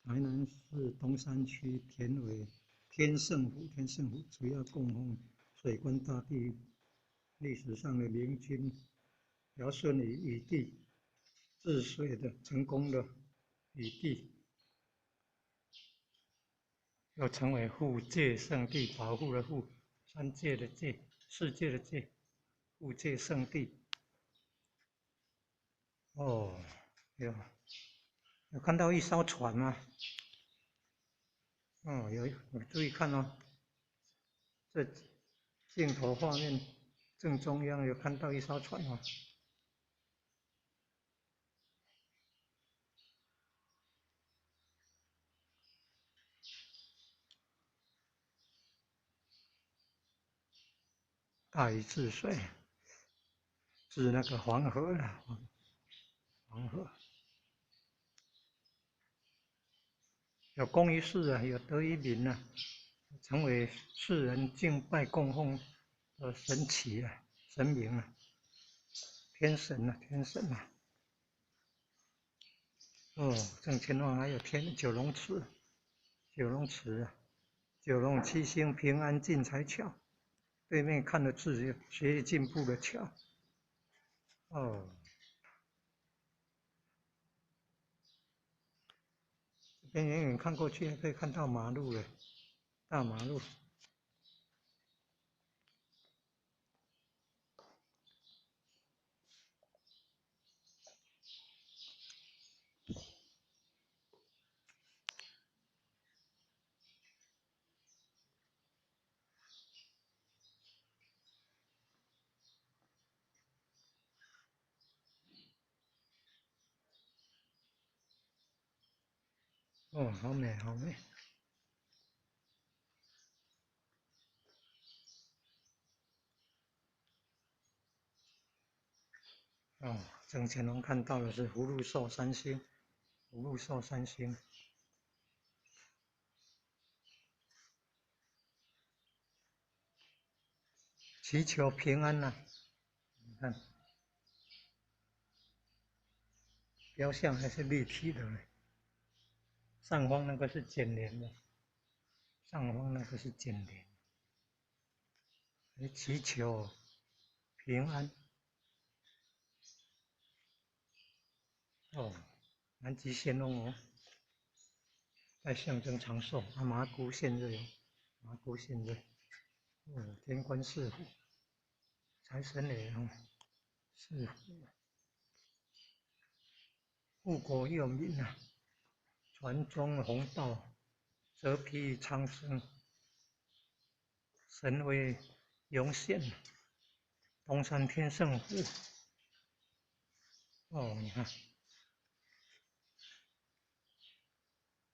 台南市东山区田尾天圣府，天圣府主要供奉水官大帝历史上的明君尧舜禹帝治水的成功的禹帝，又称为护界圣地，保护的护，三界的界，世界的界，护界圣地。哦，有看到一艘船吗？哦，有注意看哦，这镜头画面正中央有看到一艘船吗？大禹治水，治那个黄河了，黄河有功于世啊，有得于民啊，成为世人敬拜供奉的神祇啊，神明啊，天神啊，天神啊。哦，正前方还有九龙池，九龙池啊，九龙七星平安进财桥，对面看的字学业进步的桥。哦，这边远远看过去还可以看到马路了，大马路。哦，好美，好美。哦，正前方看到的是葫芦寿三星，葫芦寿三星。祈求平安呐、你看，雕像还是立体的呢。上方那个是剪连的，上方那个是剪连，来祈求平安。哦，南极仙翁哦，在象征长寿。啊，麻姑献瑞哦，麻姑献瑞。哦，天官赐福，财神爷哦，赐福，护国佑民啊，传宗弘道，泽披苍生，神威涌现。东山天圣府。哦，你看，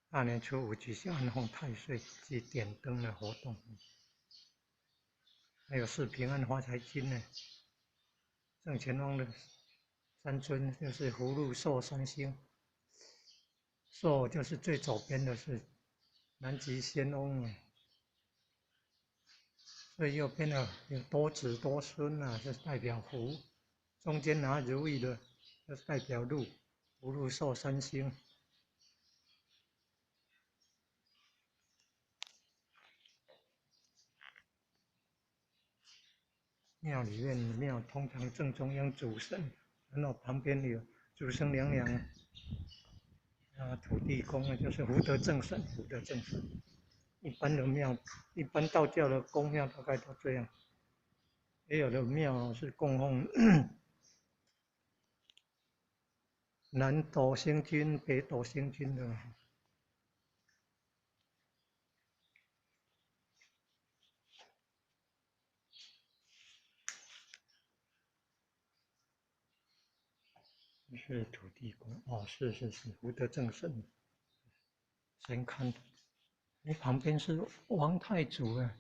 大年初五举行安奉太岁及点灯的活动，还有是平安发财金呢。正前方的三尊就是葫芦寿三星，寿就是最左边的是南极仙翁啊，最右边的有多子多孙啊，就是代表福；中间拿如意的，就是代表禄。葫芦寿三星。庙里面庙通常正中央主神，然后旁边有主生娘娘啊，土地公呢就是福德正神，福德正神。一般的庙，一般道教的公庙大概都这样，也有的庙是供奉南斗星君、北斗星君的。是土地公哦，是福德正神。先看，哎，旁边是王太祖啊，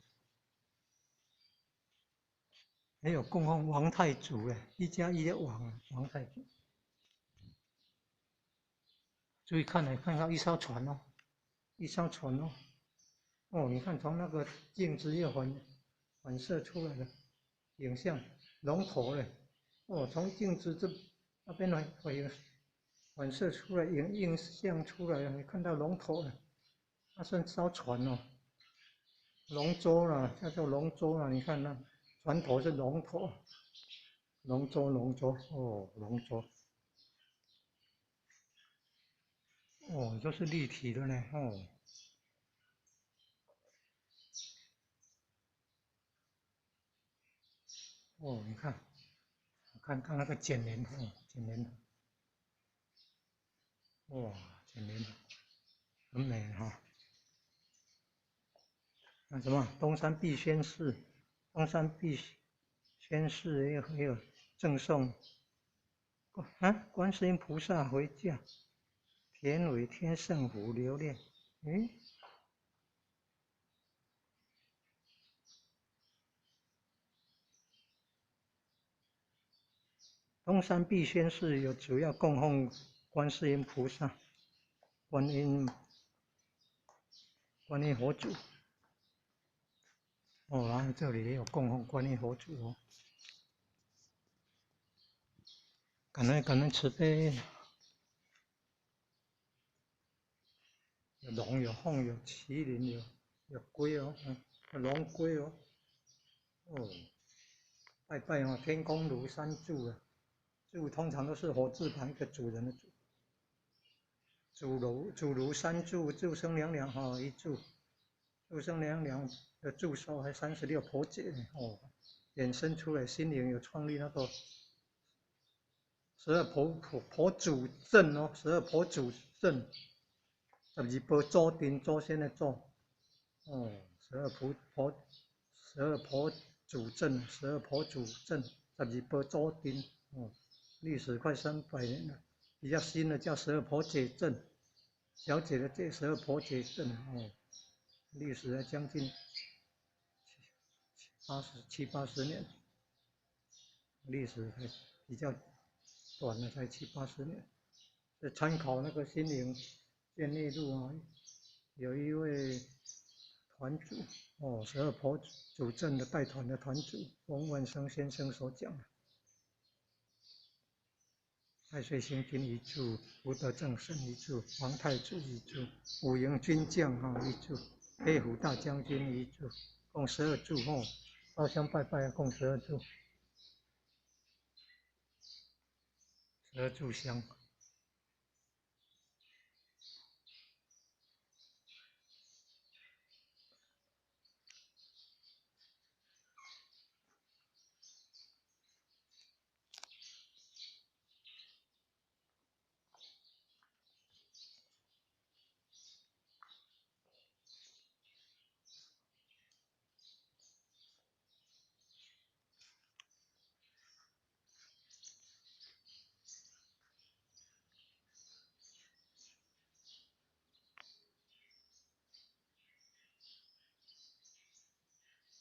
还有供奉王太祖哎，一加一的王啊，王太祖。注意看来看到一艘船哦，一艘船哦。哦，你看从那个镜子又反射出来的影像，龙头嘞。哦，从镜子那边来反射出来影像出来了，看到龙头了，那是艘船哦，龙舟啦，叫做龙舟啦，你看那船头是龙头，龙舟哦，龙舟哦，都是立体的呢哦。哦，你看，看看那个剪莲哦，剪莲，哇，剪莲很美哈。那什么，东山必宣誓，东山必宣誓也有赠送观世音菩萨回驾，田尾天圣湖留恋。诶，东山必宣誓有主要供奉观世音菩萨、观音佛祖。哦，然后这里也有供奉观音佛祖哦。感恩慈悲，有龙有凤有麒麟有龟哦，龙龟哦，哦，拜拜哦，天公炉三柱啊，柱通常都是火字旁一个主人的主炉三柱，祝生娘娘哈一柱，祝生娘娘的祝寿还36婆姐哦，衍生出来心灵有创立那个12婆主阵哦，12婆主阵，12婆周丁周先的周哦，十二婆主阵12婆周丁哦，历史快300年了，比较新的叫12婆姐阵，小姐的这12婆姐阵哦，历史还将近70-80年，历史还比较短了，才70-80年。是参考那个心灵建立录啊，有一位团主哦，12婆主阵的带团的团主翁万生先生所讲的，太岁星君一柱，福德正神一柱，皇太子一柱，五营军将一柱，黑虎大将军一柱，共12柱哦，烧香拜拜共12柱，12柱香。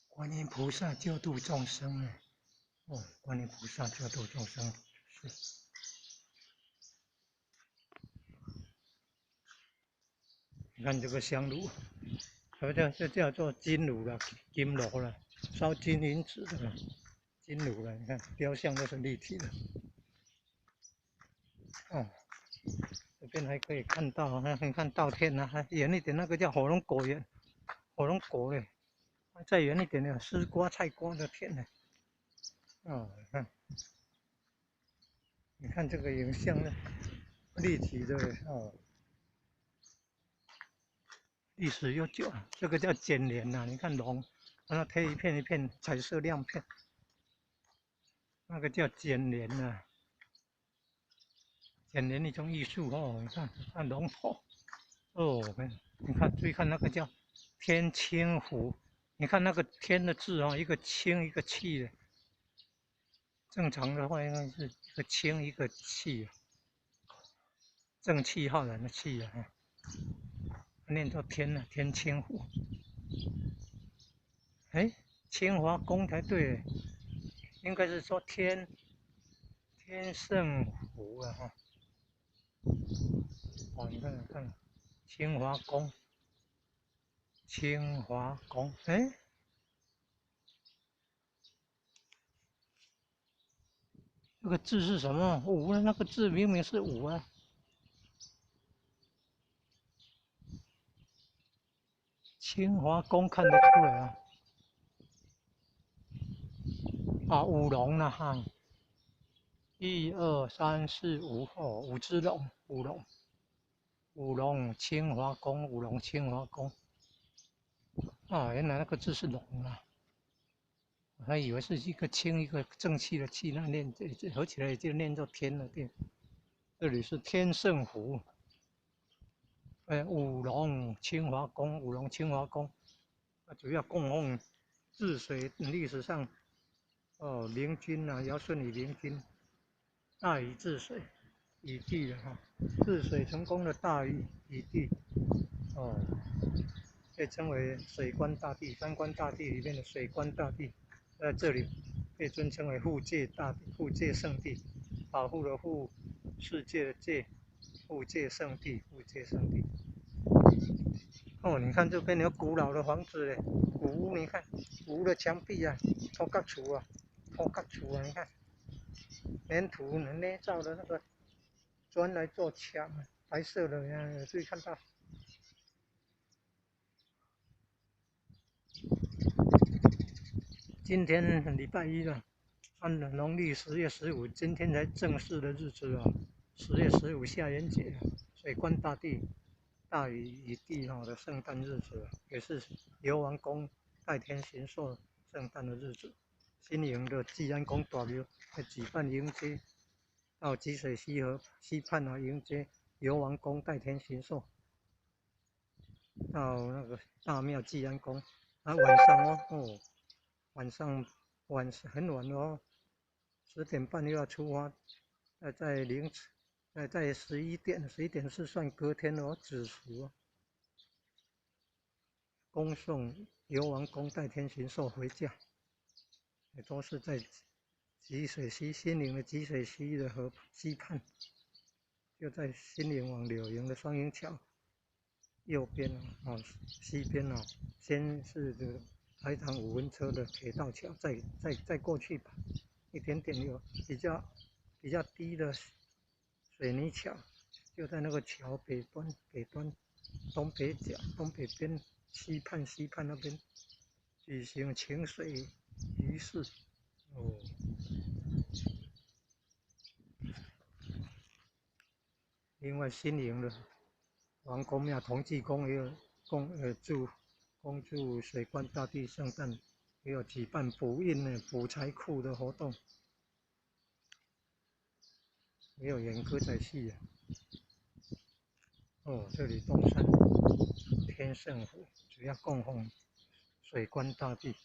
观音菩萨救度众生啊！哦，观音菩萨救度众生是。你看这个香炉，这叫做金炉了，金炉了，烧金银纸的了，金炉了。你看雕像都是立体的。哦，这边还可以看到，你看稻田啊，还远一点那个叫火龙果园，火龙果嘞，再远一点的丝瓜、菜瓜的田呢。哦，你看这个影像呢，立体的哦。历史悠久，这个叫剪莲呐。你看龙，让它贴一片一片彩色亮片，那个叫剪莲呐。剪莲一种艺术哦。你看龙头哦，你看注意看那个叫天青湖，你看那个天的字一个青一个气的，正常的话应该是一个青一个气，正气浩然的气啊，念作天啊，天青湖。哎，清华宫才对，应该是说天圣湖啊哈。哦，你看，清华宫，哎，这个字是什么？五那个字明明是五啊，清华宫看得出来啊。啊，五龙了哈，1、2、3、4、5哦，5只龙，五龙清华宫，五龙清华宫。啊，原来那个字是龙啊，我还以为是一个清一个正气的气，那念这合起来就念作天了对。这里是天圣湖，五龙清华宫，五龙清华宫，主要供奉治水，历史上明君啊，尧舜禹明君，大禹治水，禹帝的哈，治水成功的大禹帝，被称为水官大帝，三官大帝里面的水官大帝，在这里被尊称为护界大帝、护界圣地，保护了世界的界，护界圣地，护界圣地。哦，你看这边有古老的房子嘞，古屋，你看古屋的墙壁啊，土角厝啊，你看粘土捏造的那个砖来做墙，白色的，你注意看到。今天礼拜一了，按农历10月15，今天才正式的日子啊，10月15下元节，水官大帝大禹帝的圣诞日子，也是游王公代天行寿圣诞的日子。新营的济安宫大庙会举办迎接，到积水溪河溪畔迎接游王公代天行寿，到那个大庙济安宫，晚上晚上很晚哦，10点半又要出发，在凌晨，在11点是算隔天子时恭送游王公代天行寿回家，也都是在集水溪新营的集水溪的河溪畔，就在新营往柳营的双营桥右边西边先是台糖5分车的铁道桥，再过去吧，一点点有比较低的水泥桥，就在那个桥北端东北角东北边西畔那边举行请水仪式另外新营的王公庙同济宫也有恭祝水官大帝圣诞，也有举办补运的补财库的活动，也有演歌仔戏这里东山天圣湖主要供奉水官大帝，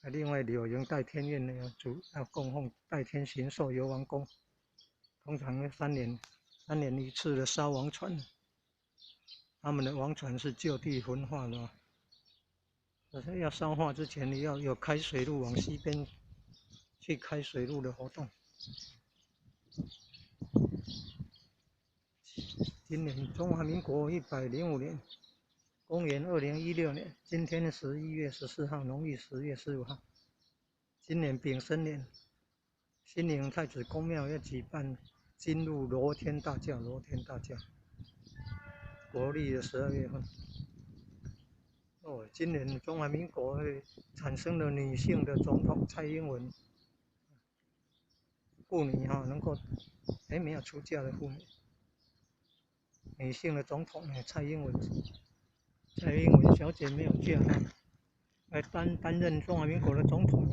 另外柳营代天院呢主要供奉代天行寿游王公，通常3年一次的烧王船，他们的王船是就地焚化的，可是要烧化之前，你要有开水路往西边去开水路的活动。今年中华民国105年，公元2016年，今天11月14号，农历10月15号，今年丙申年，新营太子宫庙要举办金鹿罗天大轿，国历的12月份。今年中华民国产生了女性的总统蔡英文，妇女能够没有出嫁的妇女，女性的总统蔡英文小姐没有嫁，来担任中华民国的总统